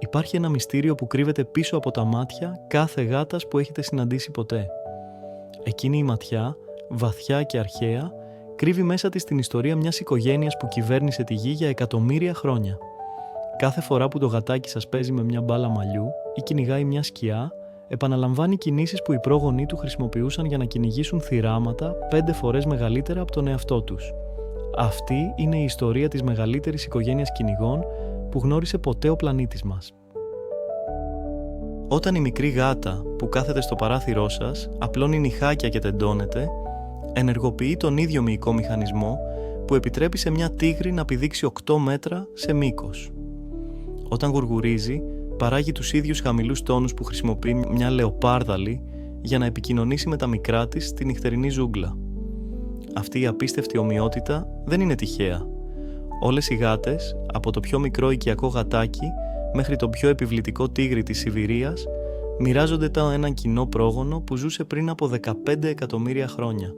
Υπάρχει ένα μυστήριο που κρύβεται πίσω από τα μάτια κάθε γάτας που έχετε συναντήσει ποτέ. Εκείνη η ματιά, βαθιά και αρχαία, κρύβει μέσα της την ιστορία μιας οικογένειας που κυβέρνησε τη γη για εκατομμύρια χρόνια. Κάθε φορά που το γατάκι σας παίζει με μια μπάλα μαλλιού ή κυνηγάει μια σκιά, επαναλαμβάνει κινήσεις που οι πρόγονοί του χρησιμοποιούσαν για να κυνηγήσουν θηράματα 5 φορές μεγαλύτερα από τον εαυτό τους. Αυτή είναι η ιστορία της μεγαλύτερης οικογένειας κυνηγών που γνώρισε ποτέ ο πλανήτης μας. Όταν η μικρή γάτα που κάθεται στο παράθυρό σας απλώνει νυχάκια και τεντώνεται, ενεργοποιεί τον ίδιο μυϊκό μηχανισμό που επιτρέπει σε μια τίγρη να πηδήξει 8 μέτρα σε μήκος. Όταν γουργουρίζει, παράγει τους ίδιους χαμηλούς τόνους που χρησιμοποιεί μια λεοπάρδαλη για να επικοινωνήσει με τα μικρά της στη νυχτερινή ζούγκλα. Αυτή η απίστευτη ομοιότητα δεν είναι τυχαία. Όλες οι γάτες, από το πιο μικρό οικιακό γατάκι μέχρι το πιο επιβλητικό τίγρη της Σιβηρίας, μοιράζονται έναν κοινό πρόγονο που ζούσε πριν από 15 εκατομμύρια χρόνια.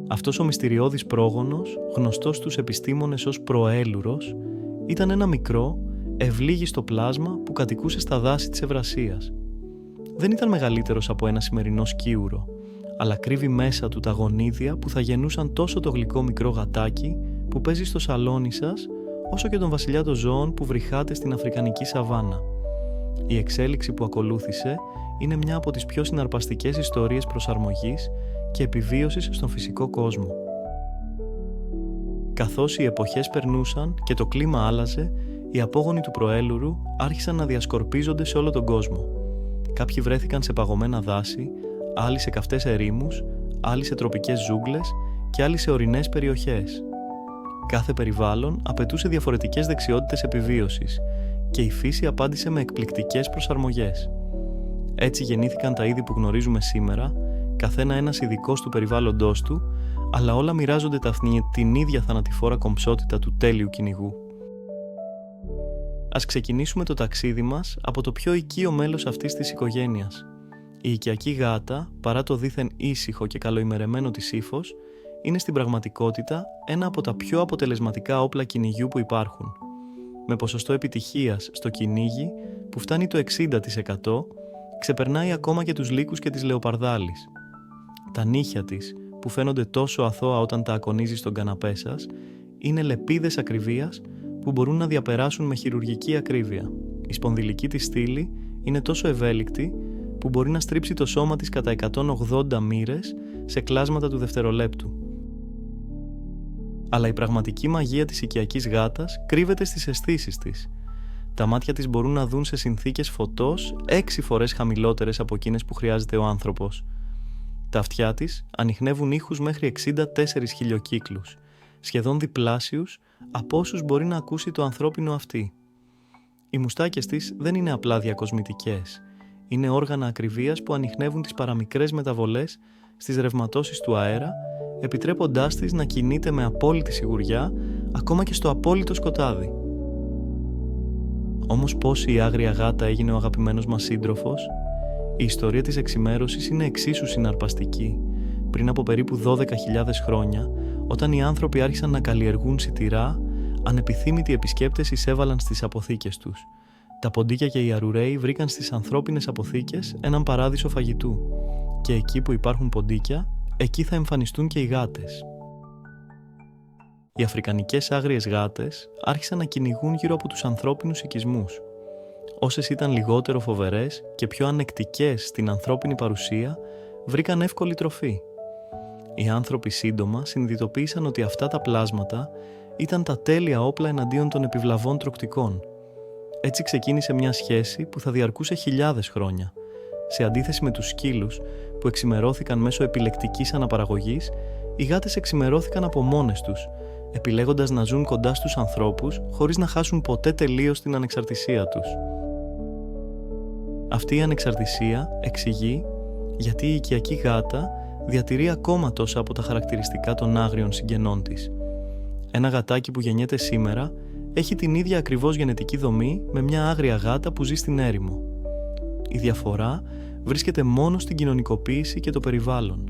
Αυτός ο μυστηριώδης πρόγονος, γνωστός στους επιστήμονες ως προέλουρος, ήταν ένα μικρό, ευλίγιστο πλάσμα που κατοικούσε στα δάση της Ευρασίας. Δεν ήταν μεγαλύτερος από ένα σημερινό σκίουρο, αλλά κρύβει μέσα του τα γονίδια που θα γεννούσαν τόσο το γλυκό μικρό γατάκι που παίζει στο σαλόνι σας, όσο και τον βασιλιά των ζώων που βρυχάται στην Αφρικανική σαβάνα. Η εξέλιξη που ακολούθησε είναι μια από τις πιο συναρπαστικές ιστορίες προσαρμογής και επιβίωσης στον φυσικό κόσμο. Καθώς οι εποχές περνούσαν και το κλίμα άλλαζε, οι απόγονοι του προέλουρου άρχισαν να διασκορπίζονται σε όλο τον κόσμο. Κάποιοι βρέθηκαν σε παγωμένα δάση, άλλοι σε καυτές ερήμους, άλλοι σε τροπικές ζούγκλες και άλλοι σε ορεινές περιοχές. Κάθε περιβάλλον απαιτούσε διαφορετικές δεξιότητες επιβίωσης και η φύση απάντησε με εκπληκτικές προσαρμογές. Έτσι γεννήθηκαν τα είδη που γνωρίζουμε σήμερα, καθένα ένας ειδικός του περιβάλλοντός του, αλλά όλα μοιράζονται την ίδια θανατηφόρα κομψότητα του τέλειου κυνηγού. Ας ξεκινήσουμε το ταξίδι μας από το πιο οικείο μέλος αυτής της οικογένειας. Η οικιακή γάτα, παρά το δήθεν ήσυχο και καλοημερεμένο της ύφος, είναι στην πραγματικότητα ένα από τα πιο αποτελεσματικά όπλα κυνηγιού που υπάρχουν. Με ποσοστό επιτυχίας στο κυνήγι που φτάνει το 60%, ξεπερνάει ακόμα και τους λύκους και τις λεοπαρδάλεις. Τα νύχια της, που φαίνονται τόσο αθώα όταν τα ακονίζει στον καναπέ σας, είναι λεπίδες ακριβίας που μπορούν να διαπεράσουν με χειρουργική ακρίβεια. Η σπονδυλική της στήλη είναι τόσο ευέλικτη που μπορεί να στρίψει το σώμα της κατά 180 μοίρες σε κλάσματα του δευτερολέπτου. Αλλά η πραγματική μαγεία της οικιακής γάτας κρύβεται στις αισθήσεις της. Τα μάτια της μπορούν να δουν σε συνθήκες φωτός 6 φορές χαμηλότερες από εκείνες που χρειάζεται ο άνθρωπος. Τα αυτιά της ανιχνεύουν ήχους μέχρι 64 χιλιοκύκλους, σχεδόν διπλάσιους από όσους μπορεί να ακούσει το ανθρώπινο αυτί. Οι μουστάκες της δεν είναι απλά διακοσμητικές. Είναι όργανα ακριβίας που ανιχνεύουν τις παραμικρές μεταβολές στις ρευματώσεις του αέρα, επιτρέποντάς της να κινείται με απόλυτη σιγουριά ακόμα και στο απόλυτο σκοτάδι. Όμως πώς η άγρια γάτα έγινε ο αγαπημένος μας σύντροφος? Η ιστορία της εξημέρωσης είναι εξίσου συναρπαστική. Πριν από περίπου 12.000 χρόνια, όταν οι άνθρωποι άρχισαν να καλλιεργούν σιτηρά, ανεπιθύμητοι επισκέπτες εισέβαλαν στις αποθήκες τους. Τα ποντίκια και οι αρουραίοι βρήκαν στις ανθρώπινες αποθήκες έναν παράδεισο φαγητού. Και εκεί που υπάρχουν ποντίκια, εκεί θα εμφανιστούν και οι γάτες. Οι αφρικανικές άγριες γάτες άρχισαν να κυνηγούν γύρω από τους ανθρώπινους οικισμούς. Όσες ήταν λιγότερο φοβερές και πιο ανεκτικές στην ανθρώπινη παρουσία, βρήκαν εύκολη τροφή. Οι άνθρωποι σύντομα συνειδητοποίησαν ότι αυτά τα πλάσματα ήταν τα τέλεια όπλα εναντίον των επιβλαβών τρωκτικών. Έτσι ξεκίνησε μια σχέση που θα διαρκούσε χιλιάδες χρόνια. Σε αντίθεση με τους σκύλους που εξημερώθηκαν μέσω επιλεκτικής αναπαραγωγής, οι γάτες εξημερώθηκαν από μόνες τους, επιλέγοντας να ζουν κοντά στους ανθρώπους χωρίς να χάσουν ποτέ τελείως την ανεξαρτησία τους. Αυτή η ανεξαρτησία εξηγεί γιατί η οικιακή γάτα διατηρεί ακόμα τόσα από τα χαρακτηριστικά των άγριων συγγενών της. Ένα γατάκι που γεννιέται σήμερα έχει την ίδια ακριβώς γενετική δομή με μια άγρια γάτα που ζει στην έρημο. Η διαφορά βρίσκεται μόνο στην κοινωνικοποίηση και το περιβάλλον.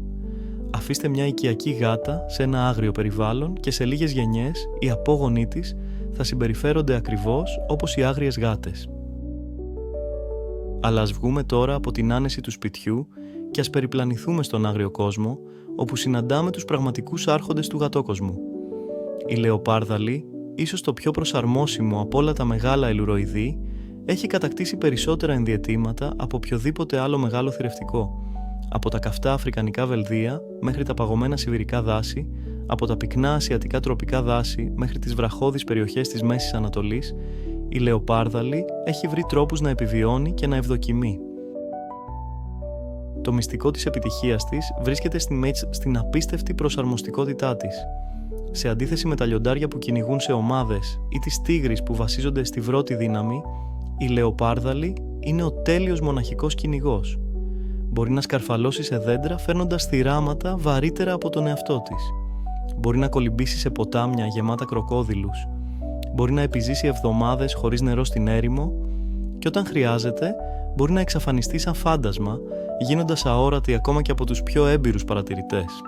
Αφήστε μια οικιακή γάτα σε ένα άγριο περιβάλλον και σε λίγες γενιές οι απόγονοί της θα συμπεριφέρονται ακριβώς όπως οι άγριες γάτες. Αλλά ας βγούμε τώρα από την άνεση του σπιτιού και ας περιπλανηθούμε στον άγριο κόσμο, όπου συναντάμε τους πραγματικούς άρχοντες του γατόκοσμου. Η λεοπάρδαλη, ίσως το πιο προσαρμόσιμο από όλα τα μεγάλα ελουροειδή, έχει κατακτήσει περισσότερα ενδιαιτήματα από οποιοδήποτε άλλο μεγάλο θηρευτικό. Από τα καυτά αφρικανικά βελδία μέχρι τα παγωμένα σιβηρικά δάση, από τα πυκνά ασιατικά τροπικά δάση μέχρι τις βραχώδεις περιοχές της Μέσης Ανατολής, η λεοπάρδαλη έχει βρει τρόπους να επιβιώνει και να ευδοκιμεί. Το μυστικό της επιτυχίας της βρίσκεται στην απίστευτη προσαρμοστικότητά της. Σε αντίθεση με τα λιοντάρια που κυνηγούν σε ομάδες ή τις τίγρεις που βασίζονται στη βρότη δύναμη, η λεοπάρδαλη είναι ο τέλειος μοναχικός κυνηγός. Μπορεί να σκαρφαλώσει σε δέντρα φέρνοντας θηράματα βαρύτερα από τον εαυτό της. Μπορεί να κολυμπήσει σε ποτάμια γεμάτα κροκόδιλους. Μπορεί να επιζήσει εβδομάδες χωρίς νερό στην έρημο και όταν χρειάζεται μπορεί να εξαφανιστεί σαν φάντασμα, γίνοντας αόρατη ακόμα και από τους πιο έμπειρους παρατηρητές.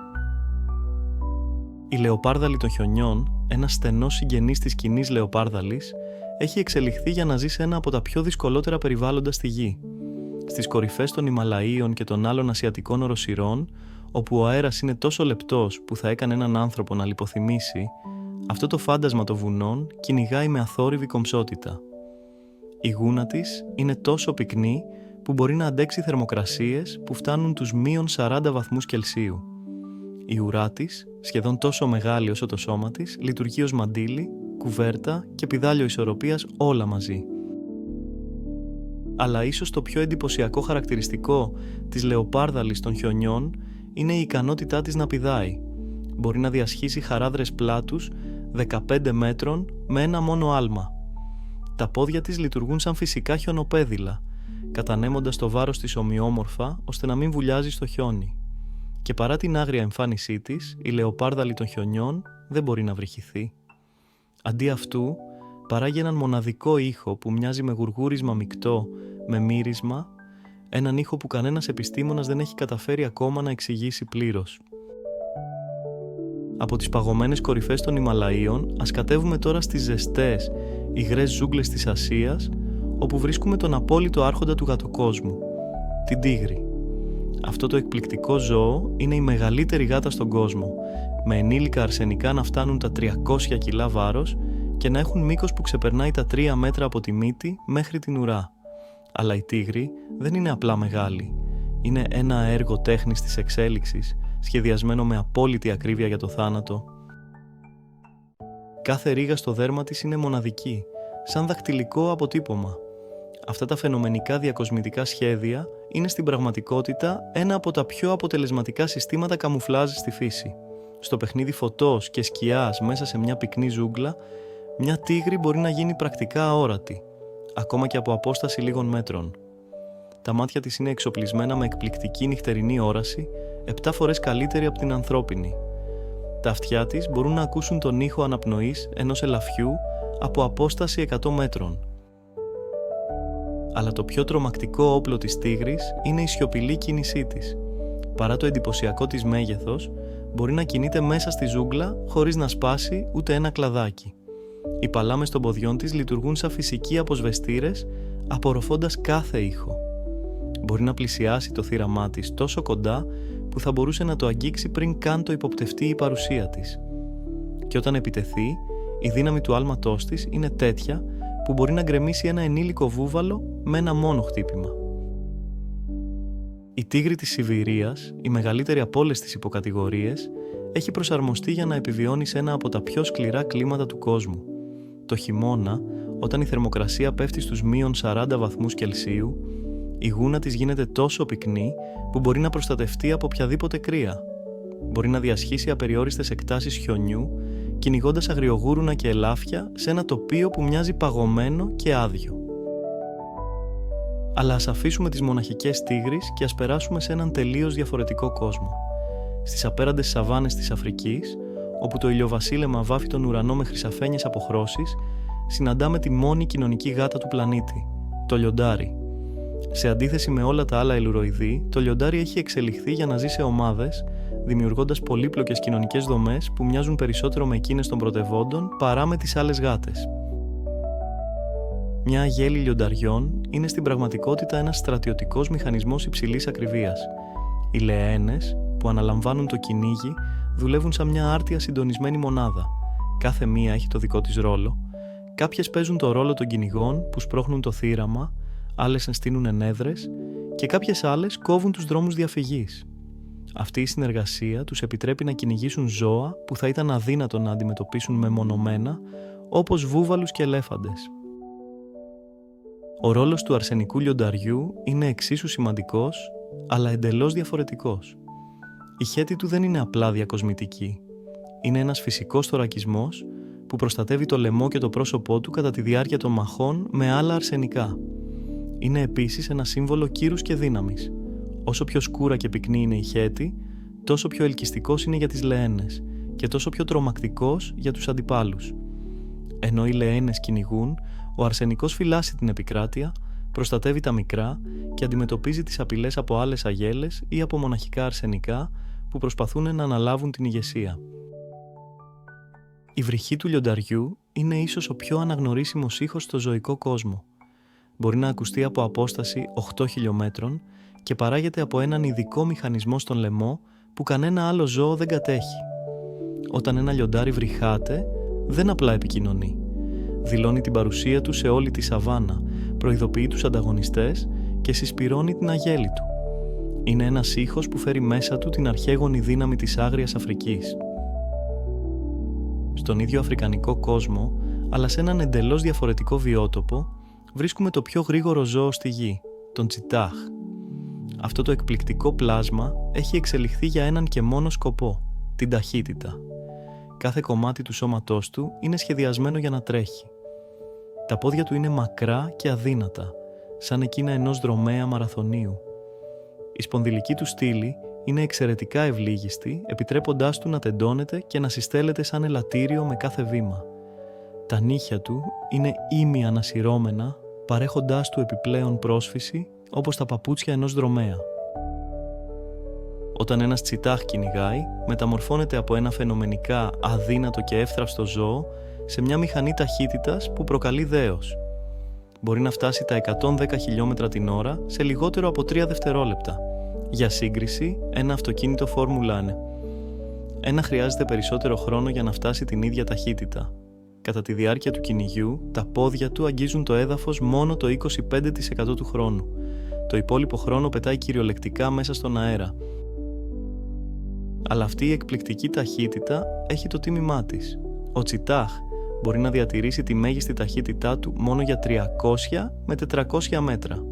Η λεοπάρδαλη των χιονιών, ένας στενός συγγενής της κοινής λεοπάρδαλης, έχει εξελιχθεί για να ζει σε ένα από τα πιο δυσκολότερα περιβάλλοντα στη γη. Στις κορυφές των Ιμαλαίων και των άλλων ασιατικών οροσειρών, όπου ο αέρας είναι τόσο λεπτός που θα έκανε έναν άνθρωπο να λιποθυμήσει, αυτό το φάντασμα των βουνών κυνηγάει με αθόρυβη κομψότητα. Η γούνα της είναι τόσο πυκνή που μπορεί να αντέξει θερμοκρασίες που φτάνουν τους -40 βαθμούς Κελσίου. Η ουρά της, σχεδόν τόσο μεγάλη όσο το σώμα της, λειτουργεί ως μαντίλι, κουβέρτα και πηδάλιο ισορροπίας όλα μαζί. Αλλά ίσως το πιο εντυπωσιακό χαρακτηριστικό της λεοπάρδαλης των χιονιών είναι η ικανότητά της να πηδάει. Μπορεί να διασχίσει χαράδρες πλάτους 15 μέτρων με ένα μόνο άλμα. Τα πόδια της λειτουργούν σαν φυσικά χιονοπέδιλα, κατανέμοντας το βάρος της ομοιόμορφα ώστε να μην βουλιάζει στο χιόνι. Και παρά την άγρια εμφάνισή της, η λεοπάρδαλη των χιονιών δεν μπορεί να βρυχηθεί. Αντί αυτού, παράγει έναν μοναδικό ήχο που μοιάζει με γουργούρισμα μεικτό, με μύρισμα, έναν ήχο που κανένας επιστήμονας δεν έχει καταφέρει ακόμα να εξηγήσει πλήρως. Από τις παγωμένες κορυφές των Ιμαλαίων, ας κατέβουμε τώρα στις ζεστές, υγρές ζούγκλες της Ασίας, όπου βρίσκουμε τον απόλυτο άρχοντα του γατοκόσμου, την τίγρη. Αυτό το εκπληκτικό ζώο είναι η μεγαλύτερη γάτα στον κόσμο, με ενήλικα αρσενικά να φτάνουν τα 300 κιλά βάρος και να έχουν μήκος που ξεπερνάει τα 3 μέτρα από τη μύτη μέχρι την ουρά. Αλλά η τίγρη δεν είναι απλά μεγάλη. Είναι ένα έργο τέχνης της εξέλιξης, σχεδιασμένο με απόλυτη ακρίβεια για το θάνατο. Κάθε ρίγα στο δέρμα της είναι μοναδική, σαν δακτυλικό αποτύπωμα. Αυτά τα φαινομενικά διακοσμητικά σχέδια είναι στην πραγματικότητα ένα από τα πιο αποτελεσματικά συστήματα καμουφλάζ στη φύση. Στο παιχνίδι φωτός και σκιάς μέσα σε μια πυκνή ζούγκλα, μια τίγρη μπορεί να γίνει πρακτικά αόρατη, ακόμα και από απόσταση λίγων μέτρων. Τα μάτια της είναι εξοπλισμένα με εκπληκτική νυχτερινή όραση, 7 φορές καλύτερη από την ανθρώπινη. Τα αυτιά της μπορούν να ακούσουν τον ήχο αναπνοής ενός ελαφιού από απόσταση 100 μέτρων. Αλλά το πιο τρομακτικό όπλο της τίγρης είναι η σιωπηλή κίνησή της. Παρά το εντυπωσιακό της μέγεθος, μπορεί να κινείται μέσα στη ζούγκλα χωρίς να σπάσει ούτε ένα κλαδάκι. Οι παλάμες των ποδιών της λειτουργούν σαν φυσικοί αποσβεστήρες, απορροφώντας κάθε ήχο. Μπορεί να πλησιάσει το θύραμά της τόσο κοντά που θα μπορούσε να το αγγίξει πριν καν το υποπτευτεί η παρουσία της. Και όταν επιτεθεί, η δύναμη του άλματός της είναι τέτοια που μπορεί να γκρεμίσει ένα ενήλικο βούβαλο με ένα μόνο χτύπημα. Η τίγρη της Σιβηρίας, η μεγαλύτερη από όλες τις υποκατηγορίες, έχει προσαρμοστεί για να επιβιώνει σε ένα από τα πιο σκληρά κλίματα του κόσμου. Το χειμώνα, όταν η θερμοκρασία πέφτει στους -40 βαθμούς Κελσίου, η γούνα της γίνεται τόσο πυκνή που μπορεί να προστατευτεί από οποιαδήποτε κρύα. Μπορεί να διασχίσει απεριόριστες εκτάσεις χιονιού, κυνηγώντας αγριογούρουνα και ελάφια σε ένα τοπίο που μοιάζει παγωμένο και άδειο. Αλλά ας αφήσουμε τις μοναχικές τίγρεις και ας περάσουμε σε έναν τελείως διαφορετικό κόσμο. Στις απέραντες σαβάνες της Αφρικής, όπου το ηλιοβασίλεμα βάφει τον ουρανό με χρυσαφένιες αποχρώσεις, συναντάμε τη μόνη κοινωνική γάτα του πλανήτη, το λιοντάρι. Σε αντίθεση με όλα τα άλλα ελουροειδή, το λιοντάρι έχει εξελιχθεί για να ζει σε ομάδες, δημιουργώντας πολύπλοκες κοινωνικές δομές που μοιάζουν περισσότερο με εκείνες των πρωτευόντων παρά με τις άλλες γάτες. Μια αγέλη λιονταριών είναι στην πραγματικότητα ένας στρατιωτικός μηχανισμός υψηλής ακριβίας. Οι λεαένες, που αναλαμβάνουν το κυνήγι, δουλεύουν σαν μια άρτια συντονισμένη μονάδα. Κάθε μία έχει το δικό της ρόλο. Κάποιες παίζουν το ρόλο των κυνηγών που σπρώχνουν το θύραμα, άλλες ενστείνουν ενέδρες και κάποιες άλλες κόβουν τους δρόμους διαφυγής. Αυτή η συνεργασία τους επιτρέπει να κυνηγήσουν ζώα που θα ήταν αδύνατο να αντιμετωπίσουν μεμονωμένα, όπως βούβαλους και ελέφαντες. Ο ρόλος του αρσενικού λιονταριού είναι εξίσου σημαντικός, αλλά εντελώς διαφορετικός. Η χέτη του δεν είναι απλά διακοσμητική. Είναι ένας φυσικός θωρακισμός που προστατεύει το λαιμό και το πρόσωπό του κατά τη διάρκεια των μαχών με άλλα αρσενικά. Είναι επίσης ένα σύμβολο κύρους και δύναμης. Όσο πιο σκούρα και πυκνή είναι η χέτη, τόσο πιο ελκυστικός είναι για τις λεαένες και τόσο πιο τρομακτικός για τους αντιπάλους. Ενώ οι λεαένες κυνηγούν, ο αρσενικός φυλάσσει την επικράτεια, προστατεύει τα μικρά και αντιμετωπίζει τις απειλές από άλλες αγέλες ή από μοναχικά αρσενικά που προσπαθούν να αναλάβουν την ηγεσία. Η βρυχή του λιονταριού είναι ίσως ο πιο αναγνωρίσιμος ήχος στο ζωικό κόσμο. Μπορεί να ακουστεί από απόσταση 8 χιλιόμετρων και παράγεται από έναν ειδικό μηχανισμό στον λαιμό που κανένα άλλο ζώο δεν κατέχει. Όταν ένα λιοντάρι βρυχάται, δεν απλά επικοινωνεί. Δηλώνει την παρουσία του σε όλη τη σαβάνα, προειδοποιεί τους ανταγωνιστές και συσπυρώνει την αγέλη του. Είναι ένας ήχος που φέρει μέσα του την αρχαίγονη δύναμη της Άγριας Αφρικής. Στον ίδιο αφρικανικό κόσμο, αλλά σε έναν εντελώς διαφορετικό βιότοπο, βρίσκουμε το πιο γρήγορο ζώο στη γη, τον τσιτάχ. Αυτό το εκπληκτικό πλάσμα έχει εξελιχθεί για έναν και μόνο σκοπό, την ταχύτητα. Κάθε κομμάτι του σώματός του είναι σχεδιασμένο για να τρέχει. Τα πόδια του είναι μακρά και αδύνατα, σαν εκείνα ενός δρομέα μαραθωνίου. Η σπονδυλική του στήλη είναι εξαιρετικά ευλίγιστη, επιτρέποντάς του να τεντώνεται και να συστέλλεται σαν ελαττήριο με κάθε βήμα. Τα νύχια του είναι ήμι ανασυρώμενα, παρέχοντάς του επιπλέον πρόσφυση, όπως τα παπούτσια ενός δρομέα. Όταν ένας τσιτάχ κυνηγάει, μεταμορφώνεται από ένα φαινομενικά αδύνατο και εύθραυστο ζώο σε μια μηχανή ταχύτητας που προκαλεί δέος. Μπορεί να φτάσει τα 110 χιλιόμετρα την ώρα σε λιγότερο από 3 δευτερόλεπτα. Για σύγκριση, ένα αυτοκίνητο Φόρμουλα 1 χρειάζεται περισσότερο χρόνο για να φτάσει την ίδια ταχύτητα. Κατά τη διάρκεια του κυνηγιού, τα πόδια του αγγίζουν το έδαφος μόνο το 25% του χρόνου. Το υπόλοιπο χρόνο πετάει κυριολεκτικά μέσα στον αέρα. Αλλά αυτή η εκπληκτική ταχύτητα έχει το τίμημά της. Ο τσιτάχ μπορεί να διατηρήσει τη μέγιστη ταχύτητά του μόνο για 300 με 400 μέτρα.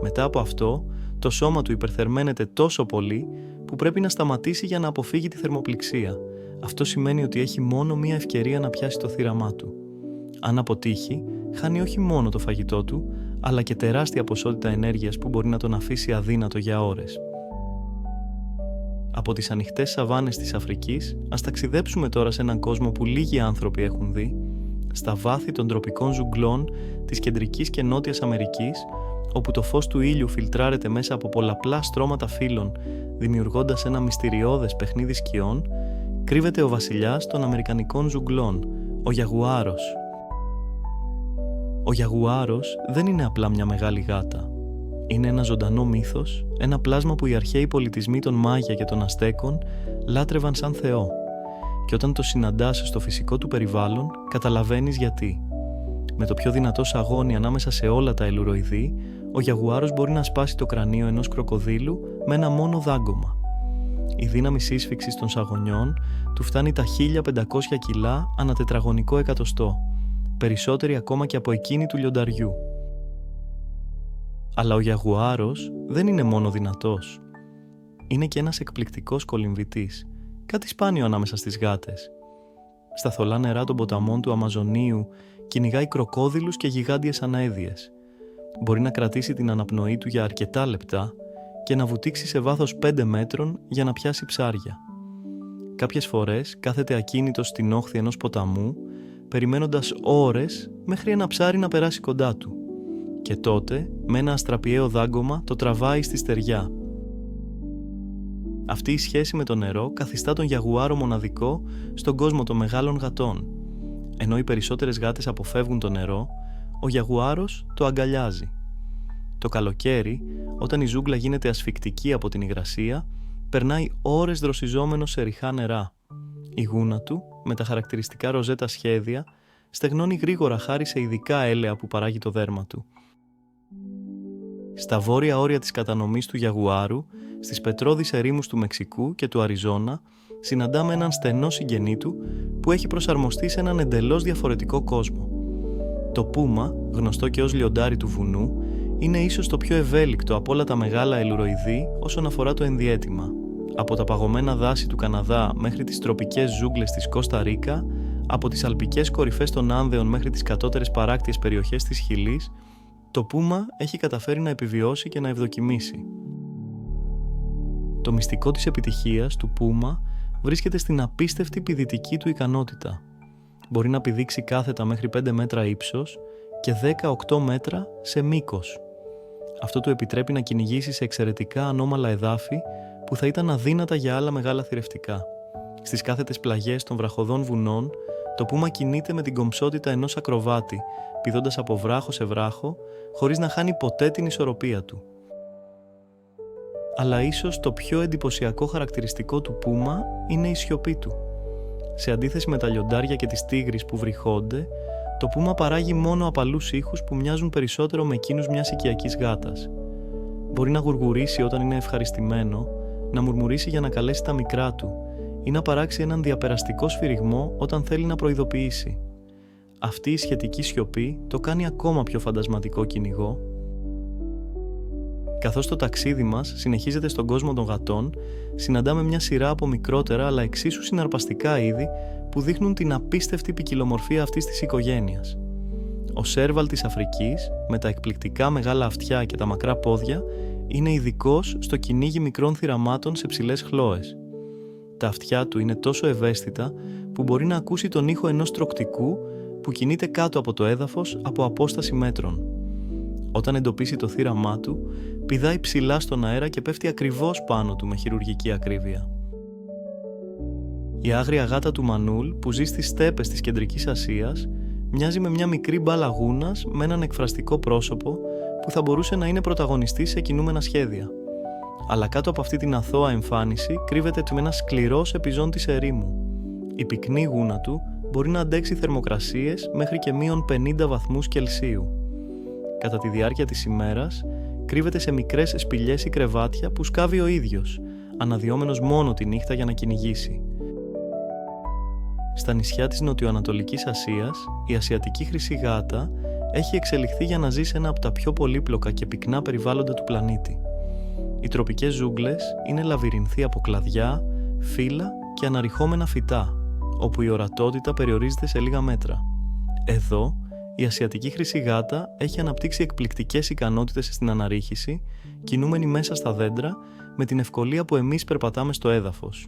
Μετά από αυτό, το σώμα του υπερθερμαίνεται τόσο πολύ που πρέπει να σταματήσει για να αποφύγει τη θερμοπληξία. Αυτό σημαίνει ότι έχει μόνο μία ευκαιρία να πιάσει το θύραμά του. Αν αποτύχει, χάνει όχι μόνο το φαγητό του, αλλά και τεράστια ποσότητα ενέργειας που μπορεί να τον αφήσει αδύνατο για ώρες. Από τις ανοιχτές σαβάνες της Αφρικής, ας ταξιδέψουμε τώρα σε έναν κόσμο που λίγοι άνθρωποι έχουν δει, στα βάθη των τροπικών ζουγκλών της Κεντρικής και Νότιας Αμερικής, όπου το φως του ήλιου φιλτράρεται μέσα από πολλαπλά στρώματα φύλων, δημιουργώντας ένα μυστηριώδες παιχνίδι σκιών, κρύβεται ο βασιλιάς των Αμερικανικών ζουγκλών, ο Γιαγουάρος. Ο Γιαγουάρος δεν είναι απλά μια μεγάλη γάτα. Είναι ένα ζωντανό μύθος, ένα πλάσμα που οι αρχαίοι πολιτισμοί των Μάγια και των Αστέκων λάτρευαν σαν θεό. Και όταν το συναντάς στο φυσικό του περιβάλλον, καταλαβαίνεις γιατί. Με το πιο δυνατό σαγόνι ανάμεσα σε όλα τα ελουροειδή, ο Γιαγουάρος μπορεί να σπάσει το κρανίο ενός κροκοδίλου με ένα μόνο δάγκωμα. Η δύναμη σύσφυξης των σαγωνιών του φτάνει τα 1500 κιλά ανά τετραγωνικό εκατοστό, περισσότερη ακόμα και από εκείνη του λιονταριού. Αλλά ο Γιαγουάρος δεν είναι μόνο δυνατός. Είναι και ένας εκπληκτικός κολυμβητής, κάτι σπάνιο ανάμεσα στις γάτες. Στα θολά νερά των ποταμών του Αμαζονίου κυνηγάει κροκόδιλους και γιγάντιες αναέδιες. Μπορεί να κρατήσει την αναπνοή του για αρκετά λεπτά και να βουτήξει σε βάθος 5 μέτρων για να πιάσει ψάρια. Κάποιες φορές κάθεται ακίνητος στην όχθη ενός ποταμού, περιμένοντας ώρες μέχρι ένα ψάρι να περάσει κοντά του. Και τότε, με ένα αστραπιαίο δάγκωμα, το τραβάει στη στεριά. Αυτή η σχέση με το νερό καθιστά τον γιαγουάρο μοναδικό στον κόσμο των μεγάλων γατών. Ενώ οι περισσότερες γάτες αποφεύγουν το νερό, ο γιαγουάρος το αγκαλιάζει. Το καλοκαίρι, όταν η ζούγκλα γίνεται ασφικτική από την υγρασία, περνάει ώρες δροσιζόμενος σε ρηχά νερά. Η γούνα του, με τα χαρακτηριστικά ροζέτα σχέδια, στεγνώνει γρήγορα χάρη σε ειδικά έλαια που παράγει το δέρμα του. Στα βόρεια όρια της κατανομής του γιαγουάρου, στις πετρώδεις ερήμους του Μεξικού και του Αριζόνα, συναντάμε έναν στενό συγγενή του που έχει προσαρμοστεί σε έναν εντελώς διαφορετικό κόσμο. Το πούμα, γνωστό και ως λιοντάρι του βουνού, είναι ίσως το πιο ευέλικτο από όλα τα μεγάλα ελουροειδή όσον αφορά το ενδιαίτημα. Από τα παγωμένα δάση του Καναδά μέχρι τις τροπικές ζούγκλες της Κώστα Ρίκα, από τις αλπικές κορυφές των Άνδεων μέχρι τις κατώτερες παράκτιες περιοχές της Χιλής, το πούμα έχει καταφέρει να επιβιώσει και να ευδοκιμήσει. Το μυστικό της επιτυχίας του πούμα βρίσκεται στην απίστευτη πηδητική του ικανότητα. Μπορεί να πηδήξει κάθετα μέχρι 5 μέτρα ύψος και 18 μέτρα σε μήκος. Αυτό του επιτρέπει να κυνηγήσει σε εξαιρετικά ανώμαλα εδάφη που θα ήταν αδύνατα για άλλα μεγάλα θηρευτικά. Στις κάθετες πλαγιές των βραχωδών βουνών, το πούμα κινείται με την κομψότητα ενός ακροβάτη, πηδώντας από βράχο σε βράχο, χωρίς να χάνει ποτέ την ισορροπία του. Αλλά ίσως το πιο εντυπωσιακό χαρακτηριστικό του πούμα είναι η σιωπή του. Σε αντίθεση με τα λιοντάρια και τις τίγρεις που βρυχώνται, το πούμα παράγει μόνο απαλούς ήχους που μοιάζουν περισσότερο με εκείνους μιας οικιακής γάτας. Μπορεί να γουργουρήσει όταν είναι ευχαριστημένο, να μουρμουρήσει για να καλέσει τα μικρά του ή να παράξει έναν διαπεραστικό σφυριγμό όταν θέλει να προειδοποιήσει. Αυτή η σχετική σιωπή το κάνει ακόμα πιο φαντασματικό κυνηγό. Καθώς το ταξίδι μας συνεχίζεται στον κόσμο των γατών, συναντάμε μια σειρά από μικρότερα αλλά εξίσου συναρπαστικά είδη που δείχνουν την απίστευτη ποικιλομορφία αυτής της οικογένειας. Ο σέρβαλ της Αφρικής, με τα εκπληκτικά μεγάλα αυτιά και τα μακρά πόδια, είναι ειδικός στο κυνήγι μικρών θηραμάτων σε ψηλές χλώες. Τα αυτιά του είναι τόσο ευαίσθητα που μπορεί να ακούσει τον ήχο ενός τρωκτικού που κινείται κάτω από το έδαφος από απόσταση μέτρων. Όταν εντοπίσει το θύραμά του, πηδάει ψηλά στον αέρα και πέφτει ακριβώς πάνω του με χειρουργική ακρίβεια. Η άγρια γάτα του Μανούλ, που ζει στις στέπες της Κεντρικής Ασίας, μοιάζει με μια μικρή μπάλα γούνας με έναν εκφραστικό πρόσωπο που θα μπορούσε να είναι πρωταγωνιστής σε κινούμενα σχέδια. Αλλά κάτω από αυτή την αθώα εμφάνιση κρύβεται ένας σκληρός επιζών της ερήμου. Η πυκνή γούνα του μπορεί να αντέξει θερμοκρασίες μέχρι και -50 βαθμούς Κελσίου. Κατά τη διάρκεια της ημέρας, κρύβεται σε μικρές σπηλιές ή κρεβάτια που σκάβει ο ίδιος, αναδυόμενος μόνο τη νύχτα για να κυνηγήσει. Στα νησιά της Νοτιοανατολικής Ασίας, η ασιατική χρυσή γάτα έχει εξελιχθεί για να ζει σε ένα από τα πιο πολύπλοκα και πυκνά περιβάλλοντα του πλανήτη. Οι τροπικές ζούγκλες είναι λαβυρινθοί από κλαδιά, φύλλα και αναρριχόμενα φυτά, όπου η ορατότητα περιορίζεται σε λίγα μέτρα. Εδώ, η ασιατική χρυσή γάτα έχει αναπτύξει εκπληκτικές ικανότητες στην αναρρίχηση, κινούμενη μέσα στα δέντρα με την ευκολία που εμείς περπατάμε στο έδαφος.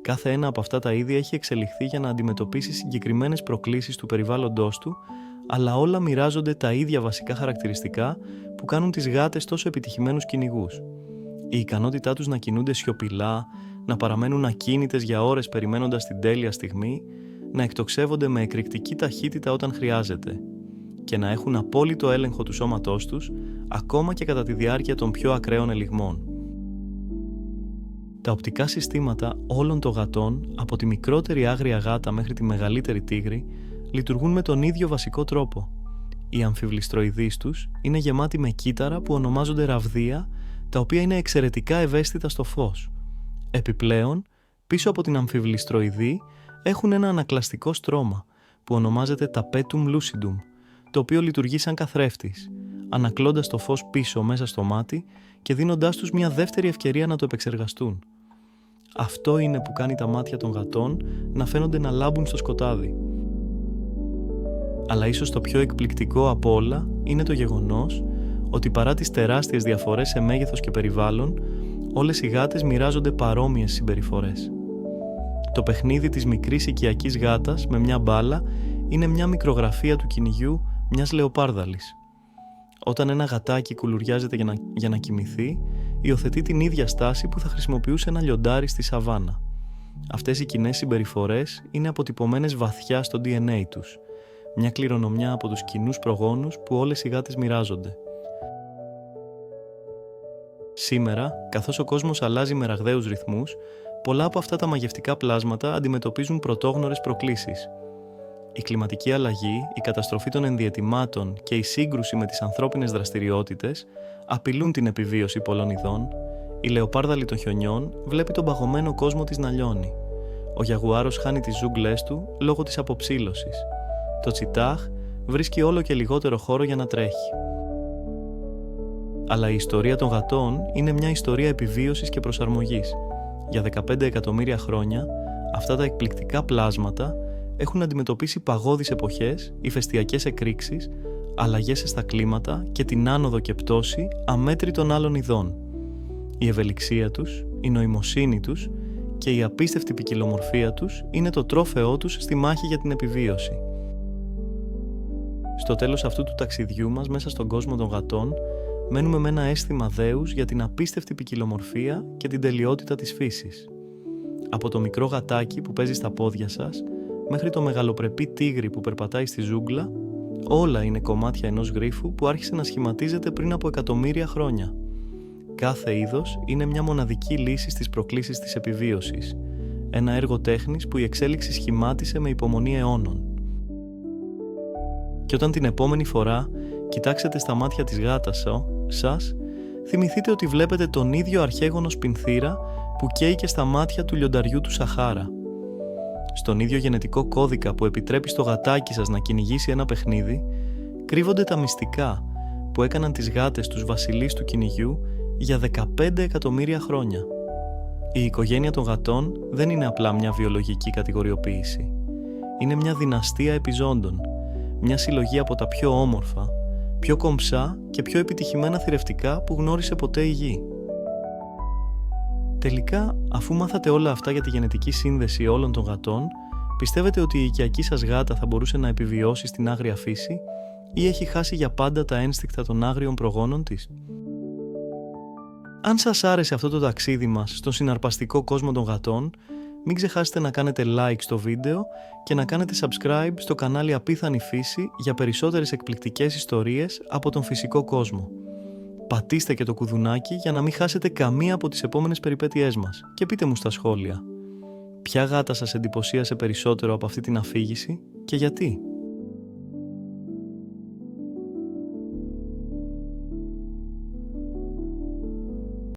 Κάθε ένα από αυτά τα είδη έχει εξελιχθεί για να αντιμετωπίσει συγκεκριμένες προκλήσεις του περιβάλλοντός του, αλλά όλα μοιράζονται τα ίδια βασικά χαρακτηριστικά που κάνουν τις γάτες τόσο επιτυχημένους κυνηγούς. Η ικανότητά τους να κινούνται σιωπηλά, να παραμένουν ακίνητες για ώρες περιμένοντας την τέλεια στιγμή, να εκτοξεύονται με εκρηκτική ταχύτητα όταν χρειάζεται και να έχουν απόλυτο έλεγχο του σώματός τους, ακόμα και κατά τη διάρκεια των πιο ακραίων ελιγμών. Τα οπτικά συστήματα όλων των γατών, από τη μικρότερη άγρια γάτα μέχρι τη μεγαλύτερη τίγρη, λειτουργούν με τον ίδιο βασικό τρόπο. Οι αμφιβληστροειδείς τους είναι γεμάτοι με κύτταρα που ονομάζονται ραβδία, τα οποία είναι εξαιρετικά ευαίσθητα στο φως. Επιπλέον, πίσω από την αμφιβληστροειδή έχουν ένα ανακλαστικό στρώμα που ονομάζεται tapetum lucidum, το οποίο λειτουργεί σαν καθρέφτης, ανακλώντας το φως πίσω μέσα στο μάτι και δίνοντάς τους μια δεύτερη ευκαιρία να το επεξεργαστούν. Αυτό είναι που κάνει τα μάτια των γατών να φαίνονται να λάμπουν στο σκοτάδι. Αλλά ίσως το πιο εκπληκτικό από όλα είναι το γεγονός ότι παρά τις τεράστιες διαφορές σε μέγεθος και περιβάλλον, όλες οι γάτες μοιράζονται παρόμοιες συμπεριφορές. Το παιχνίδι της μικρής οικιακής γάτας με μια μπάλα είναι μια μικρογραφία του κυνηγιού μιας λεοπάρδαλης. Όταν ένα γατάκι κουλουριάζεται για να κοιμηθεί, υιοθετεί την ίδια στάση που θα χρησιμοποιούσε ένα λιοντάρι στη σαβάνα. Αυτές οι κοινές συμπεριφορές είναι αποτυπωμένες βαθιά στο DNA τους, μια κληρονομιά από τους κοινούς προγόνους που όλες οι γάτες μοιράζονται. Σήμερα, καθώς ο κόσμος αλλάζει με ραγδαίους ρυθμούς, πολλά από αυτά τα μαγευτικά πλάσματα αντιμετωπίζουν πρωτόγνωρες προκλήσεις. Η κλιματική αλλαγή, η καταστροφή των ενδιαιτημάτων και η σύγκρουση με τις ανθρώπινες δραστηριότητες απειλούν την επιβίωση πολλών ειδών. Η λεοπάρδαλη των χιονιών βλέπει τον παγωμένο κόσμο της να λιώνει. Ο γιαγουάρος χάνει τις ζούγκλες του λόγω της αποψήλωσης. Το τσιτάχ βρίσκει όλο και λιγότερο χώρο για να τρέχει. Αλλά η ιστορία των γατών είναι μια ιστορία επιβίωσης και προσαρμογής. Για 15 εκατομμύρια χρόνια, αυτά τα εκπληκτικά πλάσματα έχουν αντιμετωπίσει παγώδεις εποχές, ηφαιστειακές εκρήξεις, αλλαγές στα κλίματα και την άνοδο και πτώση αμέτρητων άλλων ειδών. Η ευελιξία τους, η νοημοσύνη τους και η απίστευτη ποικιλομορφία τους είναι το τρόφαιό τους στη μάχη για την επιβίωση. Στο τέλος αυτού του ταξιδιού μας μέσα στον κόσμο των γατών, μένουμε με ένα αίσθημα δέους για την απίστευτη ποικιλομορφία και την τελειότητα της φύσης. Από το μικρό γατάκι που παίζει στα πόδια σας, μέχρι το μεγαλοπρεπή τίγρη που περπατάει στη ζούγκλα, όλα είναι κομμάτια ενός γρίφου που άρχισε να σχηματίζεται πριν από εκατομμύρια χρόνια. Κάθε είδος είναι μια μοναδική λύση στις προκλήσεις της επιβίωσης, ένα έργο τέχνης που η εξέλιξη σχημάτισε με υπομονή αιώνων. Και όταν την επόμενη φορά κοιτάξετε στα μάτια της γάτας σας, θυμηθείτε ότι βλέπετε τον ίδιο αρχαίγονο σπινθήρα που καίει και στα μάτια του λιονταριού του Σαχάρα. Στον ίδιο γενετικό κώδικα που επιτρέπει στο γατάκι σας να κυνηγήσει ένα παιχνίδι, κρύβονται τα μυστικά που έκαναν τις γάτες τους βασιλείς του κυνηγιού για 15 εκατομμύρια χρόνια. Η οικογένεια των γατών δεν είναι απλά μια βιολογική κατηγοριοποίηση. Είναι μια δυναστεία επιζώντων, μια συλλογή από τα πιο όμορφα, πιο κομψά και πιο επιτυχημένα θηρευτικά που γνώρισε ποτέ η γη. Τελικά, αφού μάθατε όλα αυτά για τη γενετική σύνδεση όλων των γατών, πιστεύετε ότι η οικιακή σας γάτα θα μπορούσε να επιβιώσει στην άγρια φύση ή έχει χάσει για πάντα τα ένστικτα των άγριων προγόνων της? Αν σας άρεσε αυτό το ταξίδι μας στον συναρπαστικό κόσμο των γατών, μην ξεχάσετε να κάνετε like στο βίντεο και να κάνετε subscribe στο κανάλι Απίθανη Φύση για περισσότερες εκπληκτικές ιστορίες από τον φυσικό κόσμο. Πατήστε και το κουδουνάκι για να μην χάσετε καμία από τις επόμενες περιπέτειές μας και πείτε μου στα σχόλια. Ποια γάτα σας εντυπωσίασε περισσότερο από αυτή την αφήγηση και γιατί?